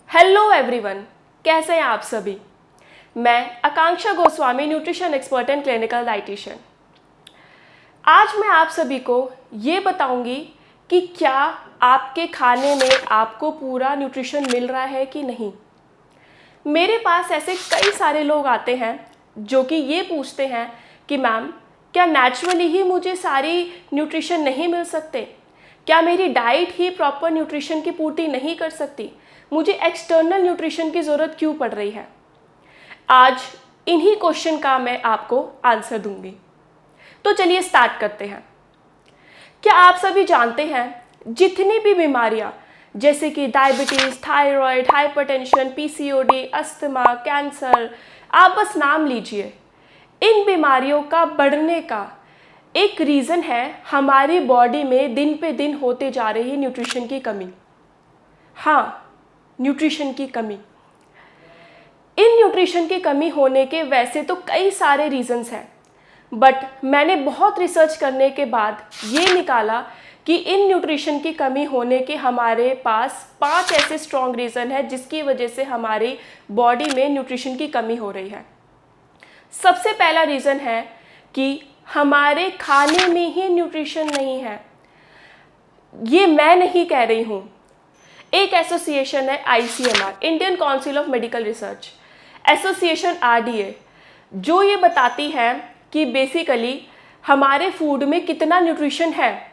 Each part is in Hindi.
हेलो एवरीवन, कैसे हैं आप सभी। मैं Akanksha Goswami, nutrition expert and clinical dietitian. आज मैं आप सभी को ये बताऊंगी कि क्या आपके खाने में आपको पूरा न्यूट्रिशन मिल रहा है कि नहीं। मेरे पास ऐसे कई सारे लोग आते हैं जो कि ये पूछते हैं कि मैम, क्या नेचुरली ही मुझे सारी न्यूट्रिशन नहीं मिल सकते? क्या मेरी डाइट ही प्रॉपर न्यूट्रिशन की पूर्ति नहीं कर सकती? मुझे एक्सटर्नल न्यूट्रिशन की ज़रूरत क्यों पड़ रही है? आज इन्हीं क्वेश्चन का मैं आपको आंसर दूंगी। तो चलिए स्टार्ट करते हैं। क्या आप सभी जानते हैं, जितनी भी बीमारियां जैसे कि diabetes, thyroid, hypertension, PCOD, asthma, cancer, आप बस नाम लीजिए, इन बीमारियों का बढ़ने का एक रीज़न है हमारी बॉडी में दिन पे दिन होते जा रही न्यूट्रिशन की कमी। हाँ, न्यूट्रिशन की कमी। इन न्यूट्रिशन की कमी होने के वैसे तो कई सारे रीजंस हैं, बट मैंने बहुत रिसर्च करने के बाद ये निकाला कि इन न्यूट्रिशन की कमी होने के हमारे पास 5 ऐसे स्ट्रॉन्ग रीज़न है जिसकी वजह से हमारी बॉडी में न्यूट्रिशन की कमी हो रही है। सबसे पहला रीज़न है कि हमारे खाने में ही न्यूट्रिशन नहीं है। ये मैं नहीं कह रही हूँ, एक एसोसिएशन है ICMR, Indian council of medical research, association RDA, जो ये बताती है कि बेसिकली हमारे फूड में कितना न्यूट्रिशन है।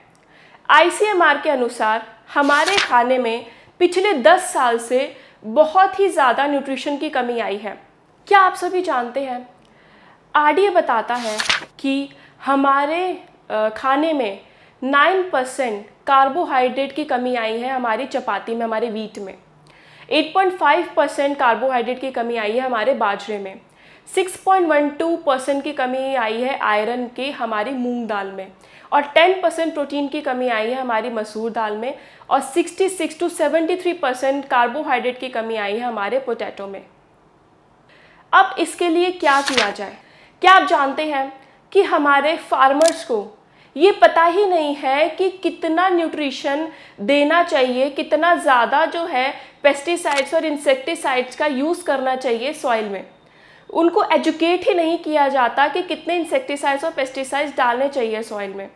ICMR के अनुसार हमारे खाने में पिछले 10 साल से बहुत ही ज़्यादा न्यूट्रिशन की कमी आई है। क्या आप सभी जानते हैं, RDA बताता है कि हमारे खाने में 9% कार्बोहाइड्रेट की कमी आई है हमारी चपाती में, हमारे वीट में। 8.5% कार्बोहाइड्रेट की कमी आई है हमारे बाजरे में। 6.12% की कमी आई है आयरन के हमारी मूंग दाल में, और 10% प्रोटीन की कमी आई है हमारी मसूर दाल में, और 66 to 73% कार्बोहाइड्रेट की कमी आई है हमारे पोटैटो में। अब इसके लिए क्या किया जाए? क्या आप जानते हैं कि हमारे फार्मर्स को ये पता ही नहीं है कि कितना न्यूट्रिशन देना चाहिए, कितना ज़्यादा जो है पेस्टिसाइड्स और इंसेक्टिसाइड्स का यूज़ करना चाहिए सॉइल में। उनको एजुकेट ही नहीं किया जाता कि कितने इंसेक्टिसाइड्स और पेस्टिसाइड्स डालने चाहिए सॉइल में।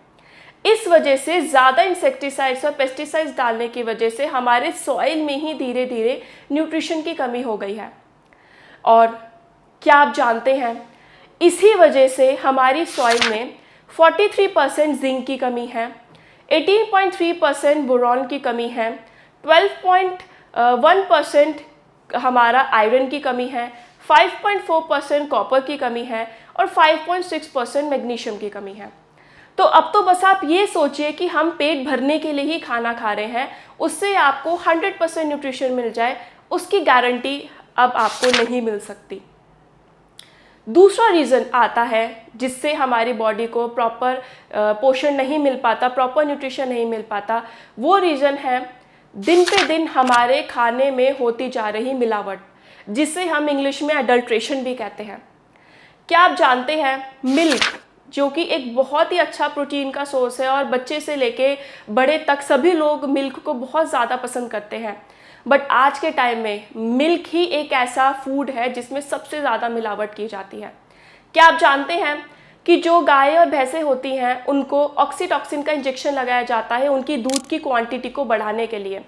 इस वजह से ज़्यादा इंसेक्टिसाइड्स और पेस्टिसाइड्स डालने की वजह से हमारे सॉइल में ही धीरे धीरे न्यूट्रिशन की कमी हो गई है। और क्या आप जानते हैं, इसी वजह से हमारी सॉइल में 43% जिंक की कमी है, 18.3% बोरॉन की कमी है, 12.1% हमारा आयरन की कमी है, 5.4% कॉपर की कमी है, और 5.6% मैग्नीशियम की कमी है। तो अब तो बस आप ये सोचिए कि हम पेट भरने के लिए ही खाना खा रहे हैं, उससे आपको 100% न्यूट्रिशन मिल जाए, उसकी गारंटी अब आपको नहीं मिल सकती। दूसरा रीज़न आता है जिससे हमारी बॉडी को प्रॉपर पोषण नहीं मिल पाता, प्रॉपर न्यूट्रिशन नहीं मिल पाता। वो रीज़न है दिन पे दिन हमारे खाने में होती जा रही मिलावट, जिसे हम इंग्लिश में अडल्ट्रेशन भी कहते हैं। क्या आप जानते हैं, मिल्क जो कि एक बहुत ही अच्छा प्रोटीन का सोर्स है और बच्चे से लेके बड़े तक सभी लोग मिल्क को बहुत ज़्यादा पसंद करते हैं, बट आज के टाइम में मिल्क ही एक ऐसा फूड है जिसमें सबसे ज़्यादा मिलावट की जाती है। क्या आप जानते हैं कि जो गाय और भैंसें होती हैं उनको ऑक्सीटॉक्सिन का इंजेक्शन लगाया जाता है उनकी दूध की क्वांटिटी को बढ़ाने के लिए,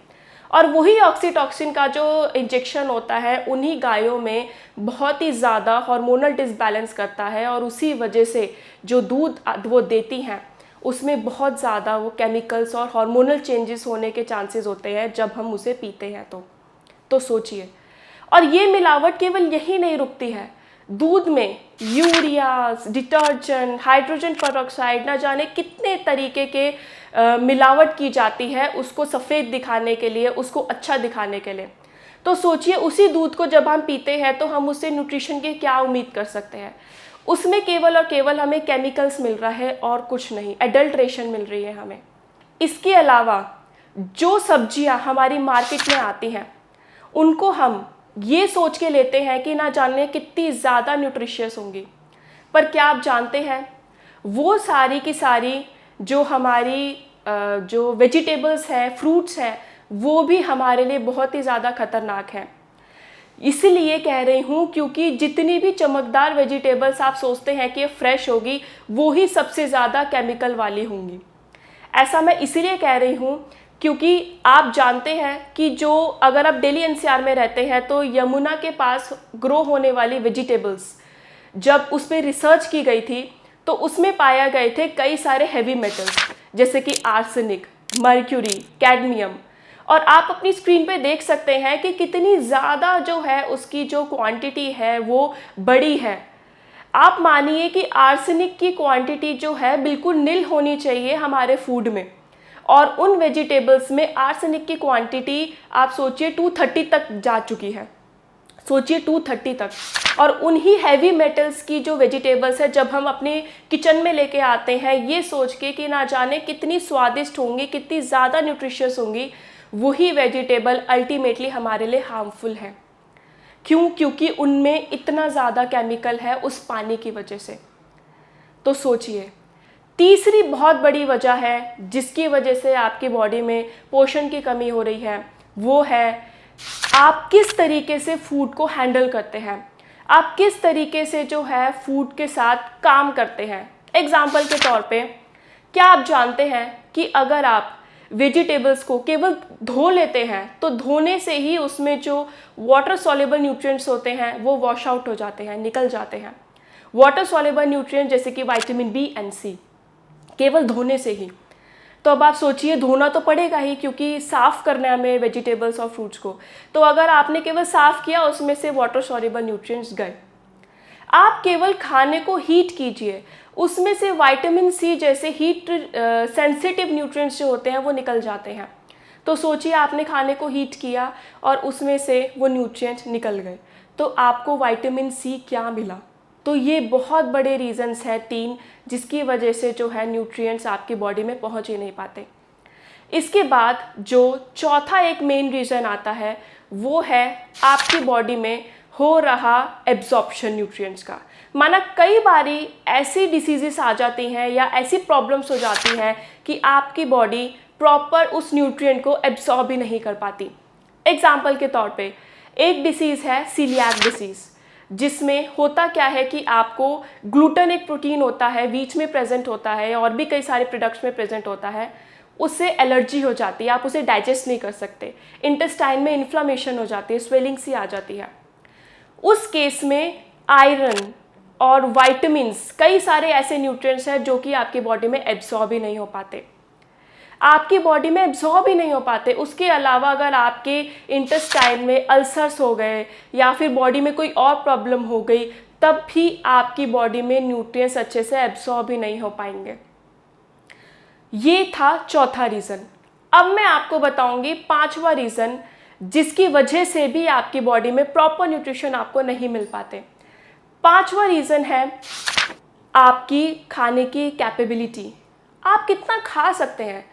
और वही ऑक्सीटॉक्सिन का जो इंजेक्शन होता है उन्हीं गायों में बहुत ही ज़्यादा हार्मोनल डिसबैलेंस करता है, और उसी वजह से जो दूध वो देती हैं उसमें बहुत ज़्यादा वो केमिकल्स और हार्मोनल चेंजेस होने के चांसेस होते हैं जब हम उसे पीते हैं। तो सोचिए, और ये मिलावट केवल यही नहीं रुकती है, दूध में यूरिया, डिटर्जेंट, हाइड्रोजन पेरोक्साइड, ना जाने कितने तरीके के मिलावट की जाती है उसको सफ़ेद दिखाने के लिए, उसको अच्छा दिखाने के लिए। तो सोचिए, उसी दूध को जब हम पीते हैं तो हम उससे न्यूट्रिशन की क्या उम्मीद कर सकते हैं? उसमें केवल और केवल हमें केमिकल्स मिल रहा है और कुछ नहीं, एडल्ट्रेशन मिल रही है हमें। इसके अलावा जो सब्जियां हमारी मार्केट में आती हैं उनको हम ये सोच के लेते हैं कि ना जाने कितनी ज़्यादा न्यूट्रिशियस होंगी, पर क्या आप जानते हैं वो सारी की सारी जो हमारी जो वेजिटेबल्स हैं, फ्रूट्स हैं, वो भी हमारे लिए बहुत ही ज़्यादा खतरनाक है। इसलिए कह रही हूँ क्योंकि जितनी भी चमकदार वेजिटेबल्स आप सोचते हैं कि ये फ्रेश होगी, वो ही सबसे ज़्यादा केमिकल वाली होंगी। ऐसा मैं इसीलिए कह रही हूँ क्योंकि आप जानते हैं कि जो अगर आप दिल्ली एनसीआर में रहते हैं तो यमुना के पास ग्रो होने वाली वेजिटेबल्स जब उस पर रिसर्च की गई थी तो उसमें पाया गए थे कई सारे हैवी मेटल्स जैसे कि आर्सेनिक, मर्क्यूरी, कैडमियम। और आप अपनी स्क्रीन पे देख सकते हैं कि कितनी ज़्यादा जो है उसकी जो क्वांटिटी है वो बड़ी है। आप मानिए कि आर्सेनिक की क्वांटिटी जो है बिल्कुल नील होनी चाहिए हमारे फूड में, और उन वेजिटेबल्स में आर्सेनिक की क्वांटिटी आप सोचिए 230 तक जा चुकी है। सोचिए 230 तक। और उन्हीं हैवी मेटल्स की जो वेजिटेबल्स है जब हम अपने किचन में लेके आते हैं ये सोच के कि ना जाने कितनी स्वादिष्ट होंगी, कितनी ज़्यादा न्यूट्रिशियस होंगी, वही वेजिटेबल अल्टीमेटली हमारे लिए हार्मफुल है। क्यों? क्योंकि उनमें इतना ज़्यादा केमिकल है उस पानी की वजह से। तो सोचिए, तीसरी बहुत बड़ी वजह है जिसकी वजह से आपकी बॉडी में पोषण की कमी हो रही है, वो है आप किस तरीके से फूड को हैंडल करते हैं, आप किस तरीके से जो है फूड के साथ काम करते हैं। एग्जाम्पल के तौर पे, क्या आप जानते हैं कि अगर आप वेजिटेबल्स को केवल धो लेते हैं तो धोने से ही उसमें जो वाटर सॉल्युबल न्यूट्रिएंट्स होते हैं वो वॉश आउट हो जाते हैं, निकल जाते हैं। वाटर सॉल्युबल न्यूट्रिएंट जैसे कि विटामिन बी एंड सी, केवल धोने से ही। तो अब आप सोचिए, धोना तो पड़ेगा ही क्योंकि साफ़ करना है हमें वेजिटेबल्स और फ्रूट्स को। तो अगर आपने केवल साफ़ किया, उसमें से वाटर सॉल्युबल न्यूट्रिएंट्स गए। आप केवल खाने को हीट कीजिए, उसमें से विटामिन सी जैसे हीट सेंसिटिव न्यूट्रिएंट्स जो होते हैं वो निकल जाते हैं। तो सोचिए, आपने खाने को हीट किया और उसमें से वो न्यूट्रिएंट्स निकल गए, तो आपको विटामिन सी क्या मिला? तो ये बहुत बड़े रीज़न्स हैं 3 जिसकी वजह से जो है न्यूट्रिएंट्स आपकी बॉडी में पहुंच ही नहीं पाते। इसके बाद जो चौथा एक मेन रीज़न आता है वो है आपकी बॉडी में हो रहा एब्जॉर्प्शन न्यूट्रिएंट्स का। माना कई बारी ऐसी डिसीजेस आ जाती हैं या ऐसी प्रॉब्लम्स हो जाती हैं कि आपकी बॉडी प्रॉपर उस न्यूट्रिएंट को एब्जॉर्ब ही नहीं कर पाती। एग्जाम्पल के तौर पे एक डिसीज़ है सीलियाक डिसीज़, जिसमें होता क्या है कि आपको ग्लूटेन एक प्रोटीन होता है, वीट में प्रेजेंट होता है और भी कई सारे प्रोडक्ट्स में प्रेजेंट होता है, उससे एलर्जी हो जाती है, आप उसे डाइजेस्ट नहीं कर सकते, इंटेस्टाइन में इन्फ्लामेशन हो जाती है, स्वेलिंग सी आ जाती है। उस केस में आयरन और वाइटामिन्स, कई सारे ऐसे न्यूट्रिएंट्स हैं जो कि आपकी बॉडी में एब्जॉर्ब ही नहीं हो पाते, आपकी बॉडी में एब्जॉर्ब ही नहीं हो पाते। उसके अलावा अगर आपके इंटेस्टाइन में अल्सर्स हो गए या फिर बॉडी में कोई और प्रॉब्लम हो गई, तब भी आपकी बॉडी में न्यूट्रिएंट्स अच्छे से एब्जॉर्ब ही नहीं हो पाएंगे। ये था चौथा रीज़न। अब मैं आपको बताऊंगी 5वां रीज़न जिसकी वजह से भी आपकी बॉडी में प्रॉपर न्यूट्रिशन आपको नहीं मिल पाते। 5वां रीज़न है आपकी खाने की कैपेबिलिटी। आप कितना खा सकते हैं।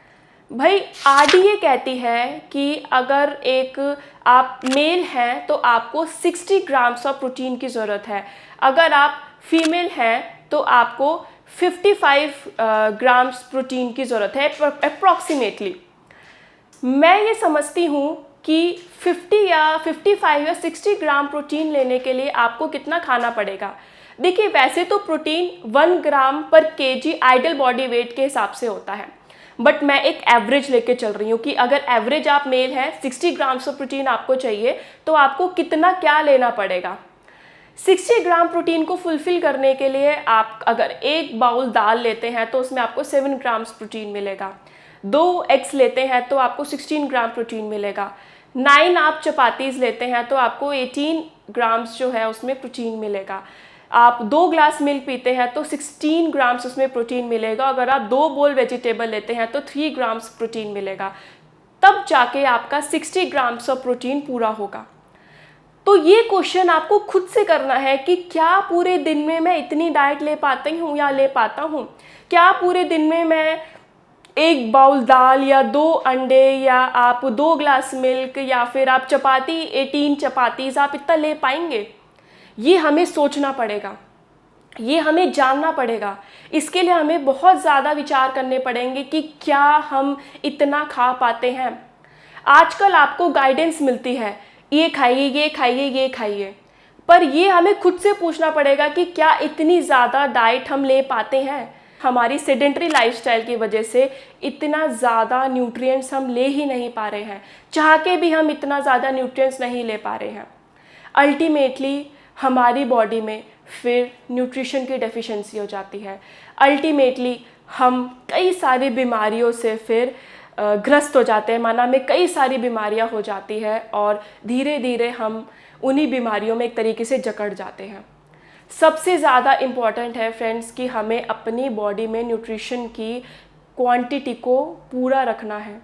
भाई आरडीए कहती है कि अगर एक आप मेल हैं तो आपको 60 ग्राम्स ऑफ प्रोटीन की ज़रूरत है, अगर आप फीमेल हैं तो आपको 55 ग्राम्स प्रोटीन की ज़रूरत है अप्रॉक्सीमेटली। मैं ये समझती हूँ कि 50 या 55 या 60 ग्राम प्रोटीन लेने के लिए आपको कितना खाना पड़ेगा। देखिए, वैसे तो प्रोटीन 1 ग्राम पर केजी आइडल बॉडी वेट के हिसाब से होता है, बट मैं एक एवरेज लेके चल रही हूँ कि अगर एवरेज आप मेल हैं 60 ग्राम्स ऑफ प्रोटीन आपको चाहिए तो आपको कितना क्या लेना पड़ेगा। 60 ग्राम प्रोटीन को फुलफिल करने के लिए आप अगर 1 बाउल दाल लेते हैं तो उसमें आपको 7 ग्राम्स प्रोटीन मिलेगा। 2 एग्स लेते हैं तो आपको 16 ग्राम प्रोटीन मिलेगा। 9 आप चपातीज़ लेते हैं तो आपको 18 ग्राम्स जो है उसमें प्रोटीन मिलेगा। आप 2 ग्लास मिल्क पीते हैं तो 16 ग्राम्स उसमें प्रोटीन मिलेगा। अगर आप 2 बोल वेजिटेबल लेते हैं तो 3 ग्राम्स प्रोटीन मिलेगा। तब जाके आपका 60 ग्राम्स ऑफ प्रोटीन पूरा होगा। तो ये क्वेश्चन आपको खुद से करना है कि क्या पूरे दिन में मैं इतनी डाइट ले पाती हूँ या ले पाता हूँ। क्या पूरे दिन में मैं 1 बाउल दाल या 2 अंडे या आप 2 ग्लास मिल्क या फिर आप चपाती 18 चपातीज़ आप इतना ले पाएंगे। ये हमें सोचना पड़ेगा, ये हमें जानना पड़ेगा। इसके लिए हमें बहुत ज़्यादा विचार करने पड़ेंगे कि क्या हम इतना खा पाते हैं। आजकल आपको गाइडेंस मिलती है ये खाइए, ये खाइए, ये खाइए, पर ये हमें खुद से पूछना पड़ेगा कि क्या इतनी ज़्यादा डाइट हम ले पाते हैं। हमारी सेडेंटरी लाइफस्टाइल की वजह से इतना ज़्यादा न्यूट्रिएंट्स हम ले ही नहीं पा रहे हैं, चाह के भी हम इतना ज़्यादा न्यूट्रिएंट्स नहीं ले पा रहे हैं। अल्टीमेटली हमारी बॉडी में फिर न्यूट्रिशन की डेफिशिएंसी हो जाती है। अल्टीमेटली हम कई सारी बीमारियों से फिर ग्रस्त हो जाते हैं, माना में कई सारी बीमारियां हो जाती है और धीरे धीरे हम उन्हीं बीमारियों में एक तरीके से जकड़ जाते हैं। सबसे ज़्यादा इम्पॉर्टेंट है फ्रेंड्स कि हमें अपनी बॉडी में न्यूट्रिशन की क्वांटिटी को पूरा रखना है।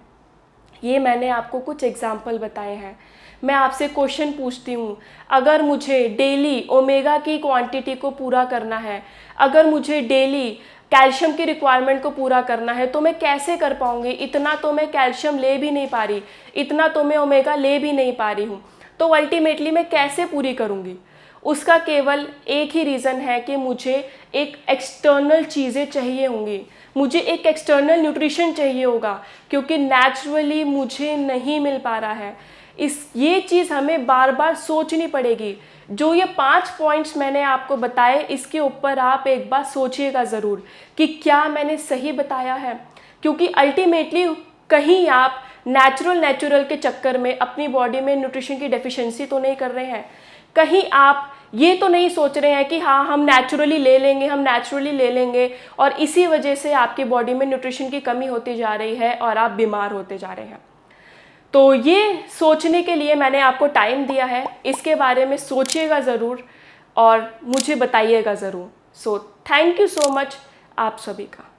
ये मैंने आपको कुछ एग्जाम्पल बताए हैं। मैं आपसे क्वेश्चन पूछती हूँ, अगर मुझे डेली ओमेगा की क्वांटिटी को पूरा करना है, अगर मुझे डेली कैल्शियम की रिक्वायरमेंट को पूरा करना है, तो मैं कैसे कर पाऊँगी? इतना तो मैं कैल्शियम ले भी नहीं पा रही, इतना तो मैं ओमेगा ले भी नहीं पा रही हूँ, तो अल्टीमेटली मैं कैसे पूरी करूँगी? उसका केवल एक ही रीज़न है कि मुझे एक एक्सटर्नल चीज़ें चाहिए होंगी, मुझे एक एक्सटर्नल न्यूट्रिशन चाहिए होगा, क्योंकि नेचुरली मुझे नहीं मिल पा रहा है। ये चीज़ हमें बार बार सोचनी पड़ेगी। जो ये 5 पॉइंट्स मैंने आपको बताए, इसके ऊपर आप एक बार सोचिएगा ज़रूर कि क्या मैंने सही बताया है, क्योंकि अल्टीमेटली कहीं आप नेचुरल के चक्कर में अपनी बॉडी में न्यूट्रिशन की डेफिशिएंसी तो नहीं कर रहे हैं, कहीं आप ये तो नहीं सोच रहे हैं कि हाँ हम नेचुरली ले लेंगे और इसी वजह से आपकी बॉडी में न्यूट्रिशन की कमी होती जा रही है और आप बीमार होते जा रहे हैं। तो ये सोचने के लिए मैंने आपको टाइम दिया है, इसके बारे में सोचिएगा ज़रूर और मुझे बताइएगा ज़रूर। So thank you so much आप सभी का।